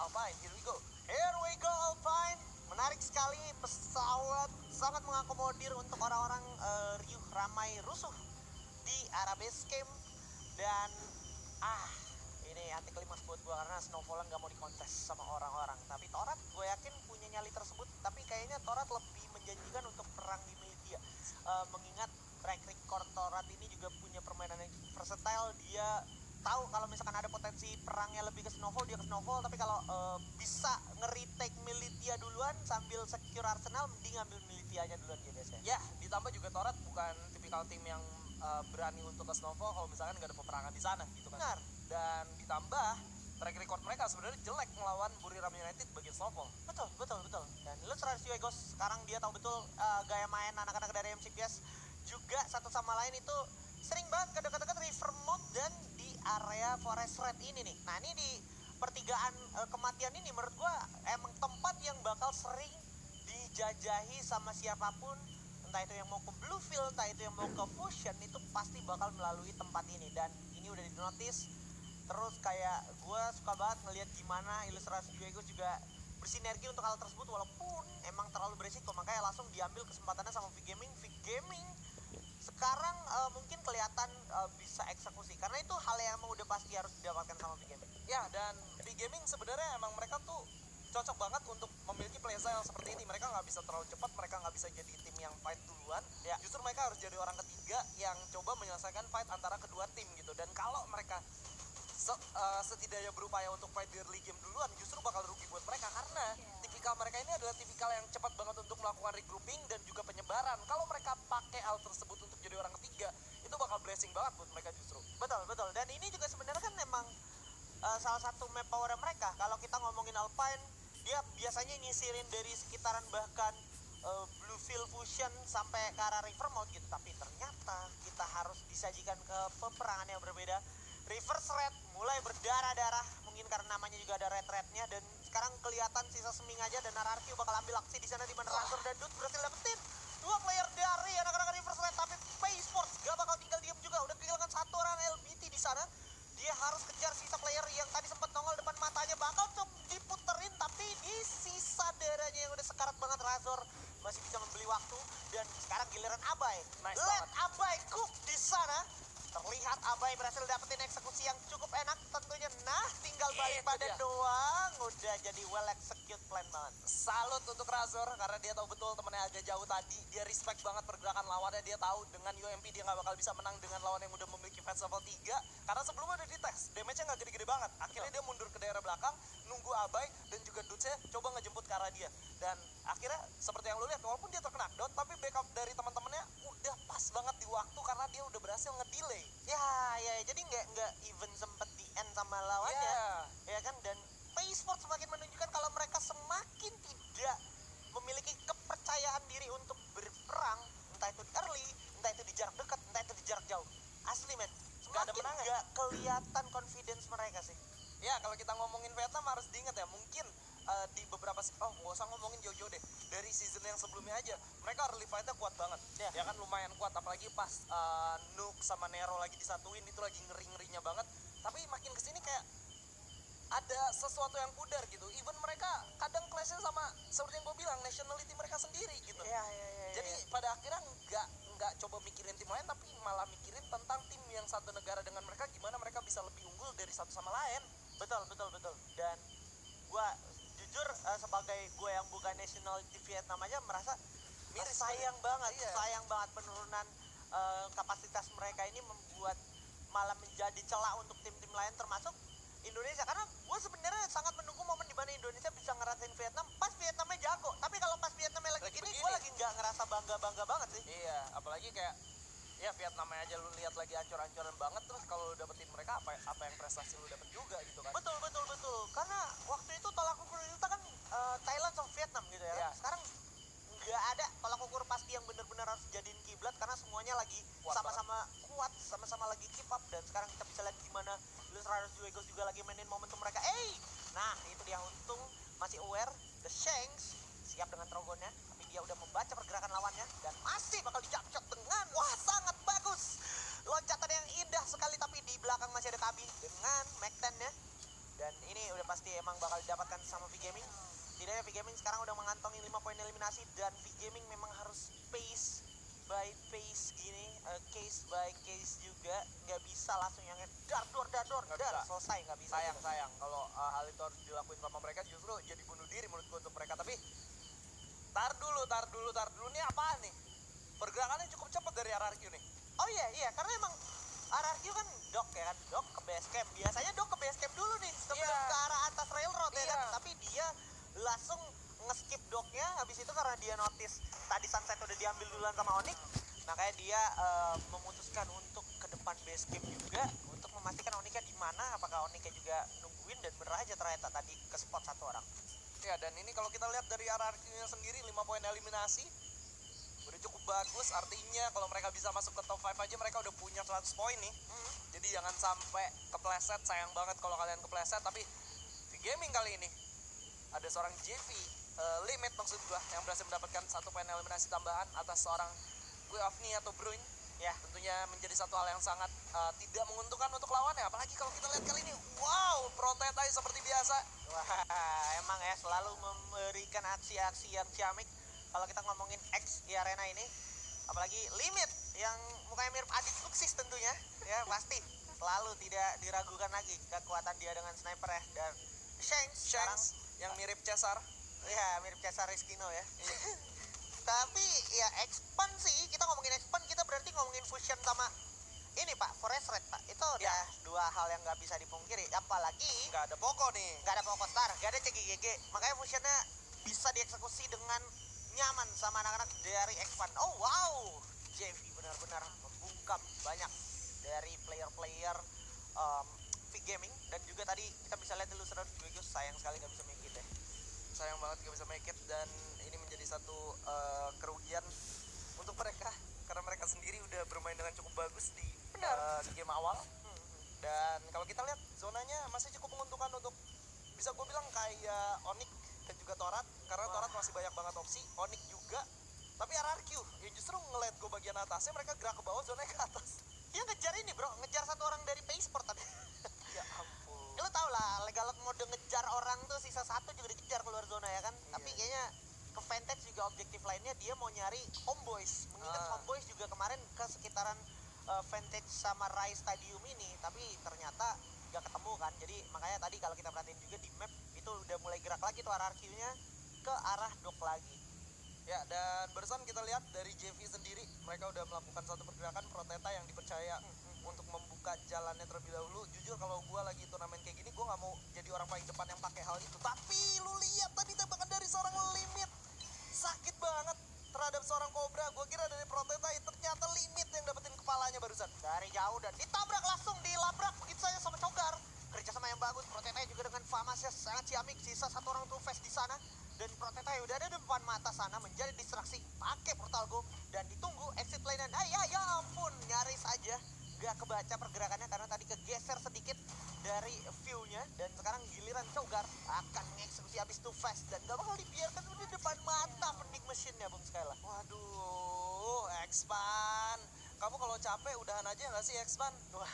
Alpine. Here we go. Here we go Alpine. Menarik sekali, pesawat sangat mengakomodir untuk orang-orang riuh ramai rusuh di area base camp. Dan ini anti klimaks buat gue karena Snowfall nggak mau dikontes sama orang-orang. Tapi Torat gue yakin punya nyali tersebut. Tapi kayaknya Torat lebih menjanjikan untuk perang di Militia. Mengingat track record Torat ini juga punya permainan yang cukup versatile. Dia tahu kalau misalkan ada potensi perangnya lebih ke Snowfall, dia ke Snowfall. Tapi kalau bisa nge-retake Militia duluan sambil secure Arsenal, mending ngambil Militianya duluan dia biasanya. Ya, ditambah juga Torat bukan tipikal tim yang berani untuk ke Snowfall kalau misalkan nggak ada peperangan di sana gitu kan. Benar. Dan ditambah track record mereka sebenarnya jelek melawan Buriram United bagian Snowfall. Betul. Dan Illustrious Juegos sekarang dia tahu betul gaya main anak-anak dari MCPS juga satu sama lain itu sering banget ke dekat-dekat River Mode dan di area Forest Red ini nih. Nah ini di pertigaan kematian ini menurut gua emang tempat yang bakal sering dijajahi sama siapapun. Entah itu yang mau ke Bluefield, entah itu yang mau ke Fusion, itu pasti bakal melalui tempat ini. Dan ini udah di-notice. Terus kayak gue suka banget ngelihat gimana Illustrious Juegos juga bersinergi untuk hal tersebut. Walaupun emang terlalu berisiko, makanya langsung diambil kesempatannya sama V-Gaming. V-Gaming sekarang mungkin kelihatan bisa eksekusi. Karena itu hal yang emang udah pasti harus didapatkan sama V-Gaming. Ya, dan V-Gaming sebenarnya emang mereka tuh cocok banget untuk memiliki playstyle seperti ini. Mereka nggak bisa terlalu cepat, mereka nggak bisa jadi tim yang fight duluan. Ya. Justru mereka harus jadi orang ketiga yang coba menyelesaikan fight antara kedua tim gitu. Dan kalau mereka setidaknya berupaya untuk fight di early game duluan, justru bakal rugi buat mereka. Karena tipikal mereka ini adalah tipikal yang cepat banget untuk melakukan regrouping dan juga penyebaran. Kalau mereka pakai hal tersebut untuk jadi orang ketiga, itu bakal blessing banget buat mereka justru. Betul. Dan ini juga sebenarnya kan memang salah satu map power mereka. Kalau kita ngomongin Alpine, dia biasanya nyisirin dari sekitaran bahkan Bluefield Fusion sampai ke arah River Mount gitu. Tapi ternyata kita harus disajikan ke peperangan yang berbeda. Reverse Red mulai berdarah-darah, mungkin karena namanya juga ada red-rednya. Dan sekarang kelihatan sisa Seming aja dan RRQ bakal ambil aksi di sana di mana Razor dan Dude berhasil dapetin 2 player dari anak-anak Reverse Red. Tapi Pay Sports gak bakal tinggal diem juga, udah kehilangan satu orang LBT di sana. Dia harus kejar sisa player yang tadi sempat nongol depan matanya, bakal diputerin tapi di sisa darahnya yang udah sekarat banget. Razor masih bisa membeli waktu dan sekarang giliran Abai. Nice Let banget. Abai cook di sana. Terlihat Abai berhasil dapetin eksekusi yang cukup enak tentunya. Nah, tinggal balik Itu badan dia. doang. Udah jadi well execute plan banget. Salut untuk Razor karena dia tahu betul temennya agak jauh tadi. Dia respect banget pergerakan lawannya. Dia tahu dengan UMP dia nggak bakal bisa menang dengan lawan yang udah memiliki fans level 3. Karena sebelumnya udah dites, damage-nya nggak gede-gede banget. Akhirnya dia mundur ke daerah belakang, nunggu Abai dan juga Dutsnya coba ngejemput ke arah dia. Dan akhirnya seperti yang lu lihat, walaupun dia terkena knockdown, tapi backup dari teman-temannya udah pas banget di waktu karena dia udah berhasil ngedelay. Ya, jadi nggak even sempet di end sama lawannya. Ya kan, dan Pay Sports semakin menunjukkan kalau mereka semakin tidak memiliki kepercayaan diri untuk berperang, entah itu di early, entah itu di jarak dekat, entah itu di jarak jauh. Asli men, Nggak ada semakin menangnya. nggak kelihatan confidence mereka sih. Ya, kalau kita ngomongin Vietnam harus diingat ya, mungkin di beberapa nggak usah ngomongin jauh-jauh deh, dari season yang sebelumnya aja mereka early fight-nya kuat banget. Ya kan, lumayan kuat, apalagi pas Nuke sama Nero lagi disatuin itu lagi ngeri-ngerinya banget. Tapi makin kesini kayak ada sesuatu yang pudar gitu. Even mereka kadang clash-nya sama seperti yang gue bilang, nationality mereka sendiri gitu. Iya. Jadi pada akhirnya nggak coba mikirin tim lain, tapi malah mikirin tentang tim yang satu negara dengan mereka, gimana mereka bisa lebih unggul dari satu sama lain. Betul. Dan gue jujur sebagai gue yang bukan nationality Vietnam aja merasa Miris sayang banget. banget, sayang banget penurunan kapasitas mereka ini membuat malah menjadi celah untuk tim-tim lain termasuk Indonesia. Karena gue sebenarnya sangat menunggu momen di mana Indonesia bisa ngerasain Vietnam pas Vietnamnya jago. Tapi kalau pas Vietnamnya lagi gini, gue lagi nggak ngerasa bangga banget sih. Iya, apalagi kayak ya Vietnamnya aja lu lihat lagi ancur-ancuran banget, terus kalau lu dapetin mereka apa yang prestasi lu dapet juga gitu kan. Betul. Karena waktu itu tolak ukur kita kan Thailand sama Vietnam gitu ya. Iya. Sekarang nggak ada tolak ukur pasti yang benar-benar harus jadiin kiblat karena semuanya lagi Kuat sama-sama kuat, sama-sama lagi keep up. Dan sekarang kita bisa lihat gimana Illustrious Juegos juga lagi mainin momentum mereka. Nah itu dia, untung masih aware. The Shanks siap dengan trogonnya, tapi dia udah membaca pergerakan lawannya dan masih bakal dijapcot dengan sangat bagus loncatan yang indah sekali. Tapi di belakang masih ada Kabi dengan Mac 10-nya. Dan ini udah pasti emang bakal didapatkan sama V Gaming. Tidaknya V Gaming sekarang udah mengantongi 5 poin eliminasi, dan V Gaming memang harus pace by pace gini, case by case juga, nggak bisa langsung yang dar Nggak dar bisa. selesai, nggak bisa. Sayang kalau hal itu harus dilakuin sama mereka, justru jadi bunuh diri menurut gue untuk mereka. Tapi tar dulu nih apaan nih? Pergerakannya cukup cepat dari RRQ nih. Oh iya, karena emang RRQ kan dok ya kan, dok ke base camp. Biasanya dok ke base camp dulu nih sebelum Iya. ke arah atas railroad ya Iya. kan. Tapi dia langsung nge-skip doknya, habis itu karena dia notice tadi sunset udah diambil duluan sama Onyx, makanya dia memutuskan untuk ke depan base camp juga untuk memastikan Onyxnya di mana. Apakah Onyxnya juga nungguin, dan bener aja ternyata tadi ke spot satu orang. Ya, dan ini kalau kita lihat dari RRQ-nya sendiri 5 poin eliminasi udah cukup bagus. Artinya kalau mereka bisa masuk ke top 5 aja mereka udah punya 100 poin nih. Jadi jangan sampai kepleset, sayang banget kalau kalian kepleset. Tapi V Gaming kali ini ada seorang JV Limit maksud gua yang berhasil mendapatkan 1 poin eliminasi tambahan atas seorang Guavni atau Bruin. Ya, tentunya menjadi satu hal yang sangat tidak menguntungkan untuk lawannya. Apalagi kalau kita lihat kali ini, wow, Protetai seperti biasa. Wah, emang ya selalu memberikan aksi-aksi yang ciamik kalau kita ngomongin X di arena ini. Apalagi Limit yang mukanya mirip adik Luxis tentunya, ya pasti selalu tidak diragukan lagi kekuatan dia dengan sniper ya. Dan Shanks yang mirip Cesar. Ya mirip Cesar Rizkino ya. Tapi ya expand sih, kita ngomongin expand, kita berarti ngomongin fusion sama ini Pak, Forest Red Pak. Itu udah dua hal yang nggak bisa dipungkiri. Apalagi Nggak ada Poko nih. nggak ada Pokok Star, nggak ada CGGG. Makanya fusionnya bisa dieksekusi dengan nyaman sama anak-anak dari expand. Oh wow, JV benar-benar membungkam banyak dari player-player V Gaming. Dan juga tadi kita bisa lihat dulu Lucifer Juegus sayang sekali nggak bisa make it ya. Sayang banget gak bisa make it, dan ini menjadi satu kerugian untuk mereka karena mereka sendiri udah bermain dengan cukup bagus di game awal. Dan kalau kita lihat zonanya masih cukup menguntungkan untuk, bisa gue bilang kayak Onyx dan juga Torat, karena Torat masih banyak banget opsi, Onyx juga. Tapi RRQ ya justru ngeliat gue bagian atasnya, mereka gerak ke bawah, zonanya ke atas. Dia ngejar ini bro, ngejar satu orang dari Paysport tadi. Ya ampun. Lo tau lah, legal mode ngejar orang tuh sisa satu juga dikejar keluar zona ya kan. Iya. Tapi kayaknya ke Vantage juga objektif lainnya dia mau nyari Homeboys. Mengingat Homeboys juga kemarin ke sekitaran Vantage sama Rai Stadium ini, tapi ternyata gak ketemu kan. Jadi makanya tadi kalau kita perhatiin juga di map itu udah mulai gerak lagi tuh RRQ-nya ke arah dok lagi. Ya, dan barusan kita lihat dari JV sendiri, mereka udah melakukan satu pergerakan Proteta yang dipercaya untuk membuka jalannya terlebih dahulu. Jujur kalau gue lagi turnamen kayak gini, gue nggak mau jadi orang paling depan yang pakai hal itu. Tapi lu lihat tadi tembakan dari seorang Limit, sakit banget terhadap seorang Cobra. Gue kira dari Proteta, ternyata Limit yang dapetin kepalanya barusan. Dari jauh dan ditabrak langsung, dilabrak begitu saja sama Cogar. Kerjasama yang bagus, Proteta juga dengan Famasnya sangat ciamik. Sisa satu orang tuh face di sana. Dan Proteta udah ada di depan mata sana, menjadi distraksi pakai Portal Go. Dan ditunggu exit lane-nya. Ya ampun, nyaris aja gak kebaca pergerakannya karena tadi kegeser sedikit dari view-nya. Dan sekarang giliran Cogar akan mengeksekusi habis tuh fast, dan gak bakal dibiarkan udah di depan mata vending machine-nya Bung Skyla. Waduh, Expand. Kamu kalau capek udahan aja nggak sih Expand? Wah.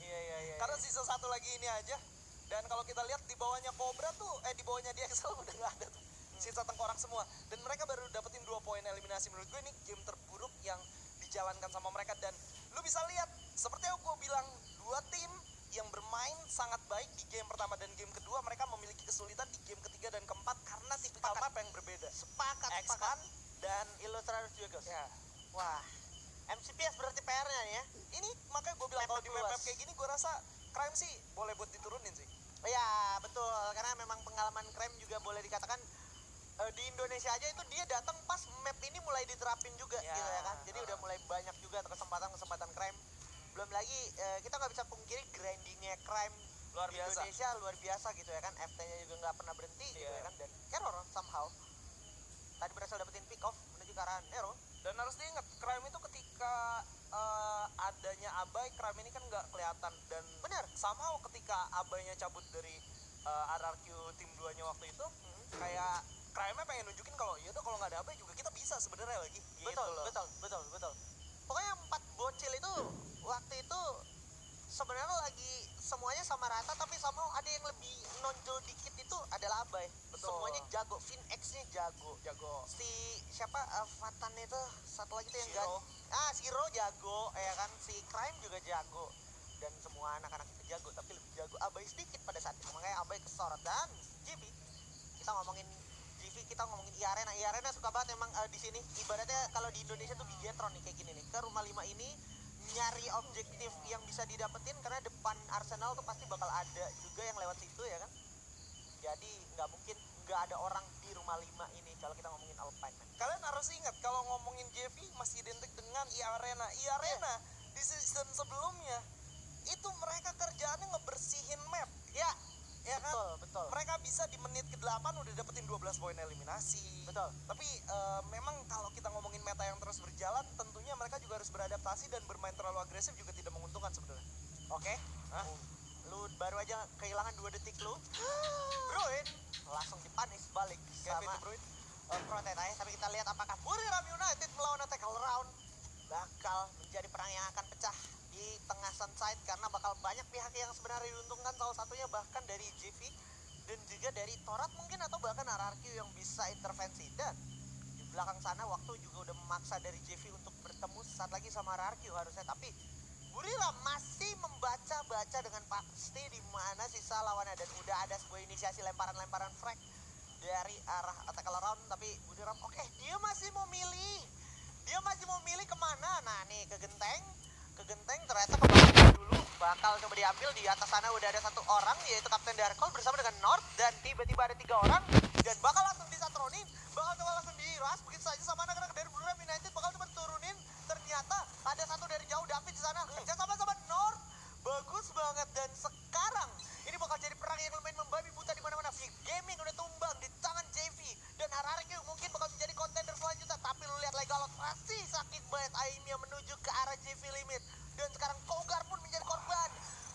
Iya. Karena sisa satu lagi ini aja. Dan kalau kita lihat di bawahnya Cobra tuh, di bawahnya DXL udah nggak ada tuh. Sisa tengkorak semua. Dan mereka baru dapetin 2 poin eliminasi. Menurut gue ini game terburuk yang dijalankan sama mereka. Dan lu bisa lihat, seperti yang gue bilang, 2 tim yang bermain sangat baik di game pertama dan game kedua. Mereka memiliki kesulitan di game ketiga dan keempat karena tipikal map yang berbeda. Sepakat. Expand dan Illustrator juga. ya. Wah, MCPS berarti PR-nya ya. Ini makanya gue bilang kalau di map luas. kayak gini gue rasa Crime sih boleh buat diturunin sih. Ya betul, karena memang pengalaman Crime juga boleh dikatakan di Indonesia aja itu dia datang pas map ini mulai diterapin juga gitu ya kan. Jadi udah mulai banyak juga kesempatan Crime. Belum lagi kita nggak bisa pungkiri grindingnya Crime Luar di biasa. Indonesia luar biasa gitu ya kan. FT-nya juga nggak pernah berhenti gitu ya kan. Dan Error somehow tadi berhasil dapetin pick off menuju ke arah Nero. Dan harus diingat, Crime itu ketika adanya Abai, Crime ini kan nggak kelihatan. Dan Bener. somehow ketika Abainya cabut dari RRQ tim 2-nya waktu itu, kayak Crime pengen nunjukin kalau yaudah kalau nggak ada Abai juga kita bisa sebenarnya lagi. Gitu Betul, loh. betul. Pokoknya 4 bocil itu waktu itu sebenarnya lagi semuanya sama rata, tapi sama ada yang lebih nonjol dikit itu adalah Abai. Betul. Semuanya jago, Fin X-nya jago. Jago. Si siapa Fatan itu satu lagi tuh yang Shiro. Shiro jago, ya kan, si Crime juga jago. Dan semua anak-anak itu jago, tapi lebih jago Abai sedikit pada saat itu. Makanya Abai kesorot. Dan JP, kita ngomongin JV, kita ngomongin I-Arena. I-Arena suka banget emang di sini. Ibaratnya kalau di Indonesia tuh Bigetron nih, kayak gini nih. Ke rumah 5 ini nyari objektif yang bisa didapetin, karena depan Arsenal tuh pasti bakal ada juga yang lewat situ, ya kan. Jadi nggak mungkin nggak ada orang di rumah 5 ini kalau kita ngomongin Alpine, man. Kalian harus ingat kalau ngomongin JV masih identik dengan I-Arena. I-Arena di season sebelumnya itu mereka kerjaannya ngebersihin map. Ya, Ya kan? betul, betul. Mereka bisa di menit ke-8 udah dapetin 12 poin eliminasi. Betul. Tapi memang kalau kita ngomongin meta yang terus berjalan, tentunya mereka juga harus beradaptasi dan bermain terlalu agresif juga tidak menguntungkan sebenarnya. Oke. Hah? Lu baru aja kehilangan 2 detik lu. Bruin langsung dipanis balik Kevin sama De Bruyne. Protetai. Tapi kita lihat apakah Buriram United melawan Tackle Round bakal menjadi perang yang akan pecah di tengah Sunside, karena bakal banyak pihak yang sebenarnya diuntungkan, salah satunya bahkan dari JV dan juga dari Torat mungkin, atau bahkan RRQ yang bisa intervensi. Dan di belakang sana waktu juga udah memaksa dari JV untuk bertemu saat lagi sama RRQ harusnya, tapi Buriram masih membaca-baca dengan pasti di mana sisa lawannya, dan udah ada sebuah inisiasi lemparan-lemparan frag dari arah Tackle Round. Tapi Buriram dia masih mau milih kemana. Nah nih ke genteng ternyata ke bawah dulu bakal coba diambil. Di atas sana udah ada satu orang, yaitu Kapten Darkol bersama dengan North, dan tiba-tiba ada 3 orang dan bakal langsung disatronin, bakal coba langsung diras begitu saja sama anak-anak dari Buriram United, bakal coba turunin. Ternyata ada satu dari jauh, David di sana kerja sama North, bagus banget. Dan sekarang ini bakal jadi perang yang lumayan membabi buta di mana-mana. Big Gaming udah tumbang di tangan JV, dan RRQ mungkin bakal menjadi kontender selanjutnya. Tapi lu lihat Legalot masih sakit banget aimnya menuju ke arah JV limit, dan sekarang Kogar pun menjadi korban.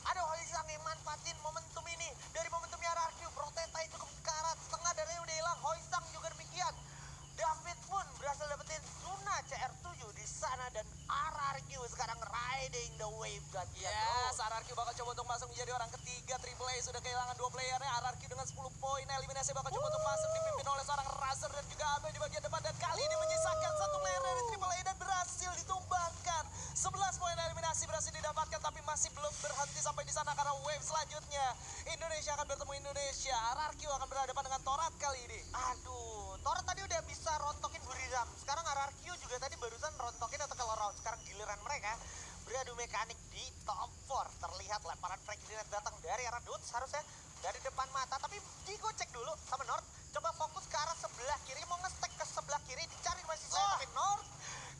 Ada Hoisang yang manfaatin momentum ini. Dari momentumnya RRQ, Protetai cukup sekarat, setengah darahnya udah hilang. Hoisang juga demikian. David pun berhasil dapetin Zuna CR7 di sana, dan RRQ sekarang riding the wave. Yes, RRQ bakal coba untuk masuk menjadi orang ketiga. Triple A sudah kehilangan 2 playernya. RRQ dengan 10 poin eliminasi bakal coba untuk masuk, dipimpin oleh seorang Razer dan juga Abe di bagian depan. Dan kali ini menyisakan satu player dari Triple A dan berhasil ditumbangkan. 11 poin eliminasi berhasil didapatkan, tapi masih belum berhenti sampai di sana, karena wave selanjutnya Indonesia akan bertemu Indonesia. RRQ akan berhadapan dengan Torat kali ini. Aduh, Torat tadi udah bisa rontokin Buriram. Sekarang RRQ juga tadi barusan rontokin atau kalau round. Sekarang giliran mereka beradu mekanik di top 4. Terlihat lemparan frag grenade datang dari arah Dudes, harusnya dari depan mata, tapi digocek dulu sama North. Coba fokus ke arah sebelah kiri, mau nge-stack ke sebelah kiri, dicari masih saya, tapi North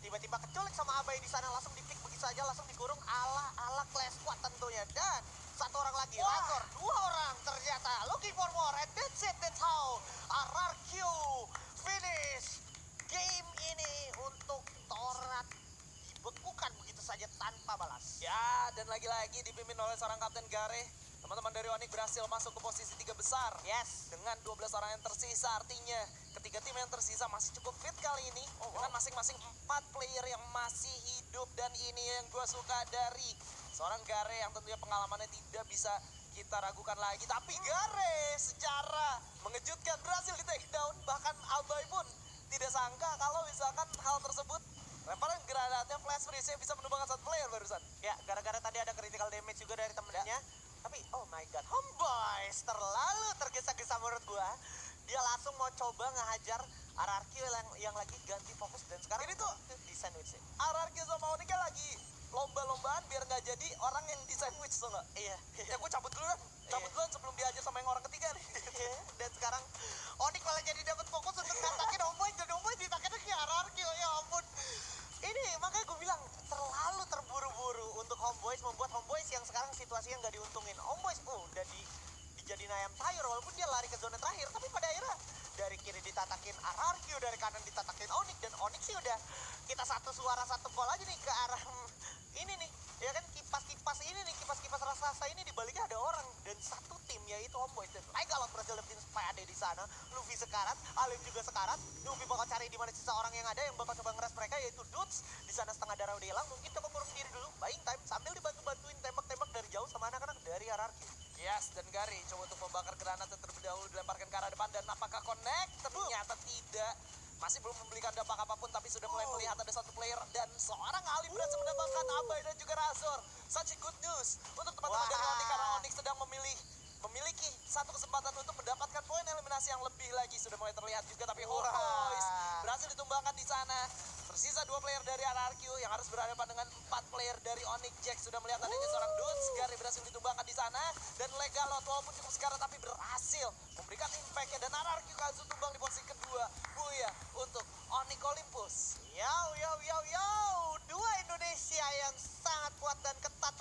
tiba-tiba keculik sama Abai di sana, langsung di-pick begitu saja, langsung dikurung ala Clash Squad tentunya. Dan satu orang lagi, Razor, 2 orang ternyata looking for more, and that's it, that's how RRQ finish game ini untuk Torat dibekukan begitu saja tanpa balas. Ya, dan lagi-lagi dipimpin oleh seorang Kapten Gare. Teman-teman dari Onyx berhasil masuk ke posisi 3 besar. Yes. Dengan 12 orang yang tersisa, artinya ketiga tim yang tersisa masih cukup fit kali ini. Dengan masing-masing 4 player yang masih hidup. Dan ini yang gue suka dari seorang Gare yang tentunya pengalamannya tidak bisa kita ragukan lagi. Tapi Gare secara mengejutkan berhasil di take down. Bahkan Albai pun tidak sangka kalau misalkan hal tersebut, lemparan granatnya flash freeze yang bisa menumbangkan satu player barusan. Ya, gara-gara tadi ada critical damage juga dari temennya. Tapi oh my god, Homeboys terlalu tergesa-gesa menurut gua. Dia langsung mau coba ngehajar RRQ yang lagi ganti fokus, dan sekarang Ini tuh di sandwich. RRQ sama Onyx kan lagi lomba-lombaan biar nggak jadi orang yang di sandwich, tuh nggak? Iya. Ya gue cabut duluan sebelum diajar sama yang orang ketiga nih. Dan sekarang Onyx malah jadi dapat fokus untuk ngatakin Homeboys, dan Homeboys ditakin ke RRQ. Ya ampun. Ini makanya gue bilang terlalu terburu-buru untuk Homeboys, membuat Homeboys yang sekarang situasinya nggak diuntungin. Homeboys udah dijadiin ayam sayur walaupun dia lari ke zona terakhir, tapi pada akhirnya dari kiri ditatakin RRQ, dari kanan ditatakin Onyx, dan Onyx sih udah kita satu suara satu call aja nih ke arah ini nih, ya kan, kipas-kipas ini nih, kipas-kipas raksasa ini dibaliknya ada orang, dan satu tim yaitu Homeboys. Dan Legalot berhasil dapetin Spade di sana, Luffy sekarat, Alim juga sekarat. Luffy bakal cari di mana sisa orang yang ada yang bakal coba ngeras mereka, yaitu Dudes. Di sana setengah darah udah hilang, mungkin coba kurung diri dulu, buying time sambil dibantu-bantuin tembak-tembak dari dari Hierarchy. Yes, dan Gary coba untuk membakar granat yang terlebih dahulu dilemparkan ke arah depan dan apakah connect? Ternyata tidak. Masih belum memberikan dampak apapun tapi sudah mulai melihat ada satu player dan seorang Ali berhasil mendapatkan Abai dan juga Razor. Such a good news untuk teman-teman dari Onyx karena Onyx sedang memiliki satu kesempatan untuk mendapatkan poin eliminasi yang lebih lagi. Sudah mulai terlihat juga tapi Horkois berhasil ditumbangkan di sana. Tersisa 2 player dari RRQ yang harus berhadapan dengan 4 player dari Onyx. Jack sudah melihat adanya seorang Dudes. Gary berhasil ditumbangkan di sana dan Legalot walaupun cukup sekarang tapi berhasil memberikan impact-nya dan RRQ langsung tumbang di posisi kedua. Buya untuk Onyx Olympus. Yo, dua Indonesia yang sangat kuat dan ketat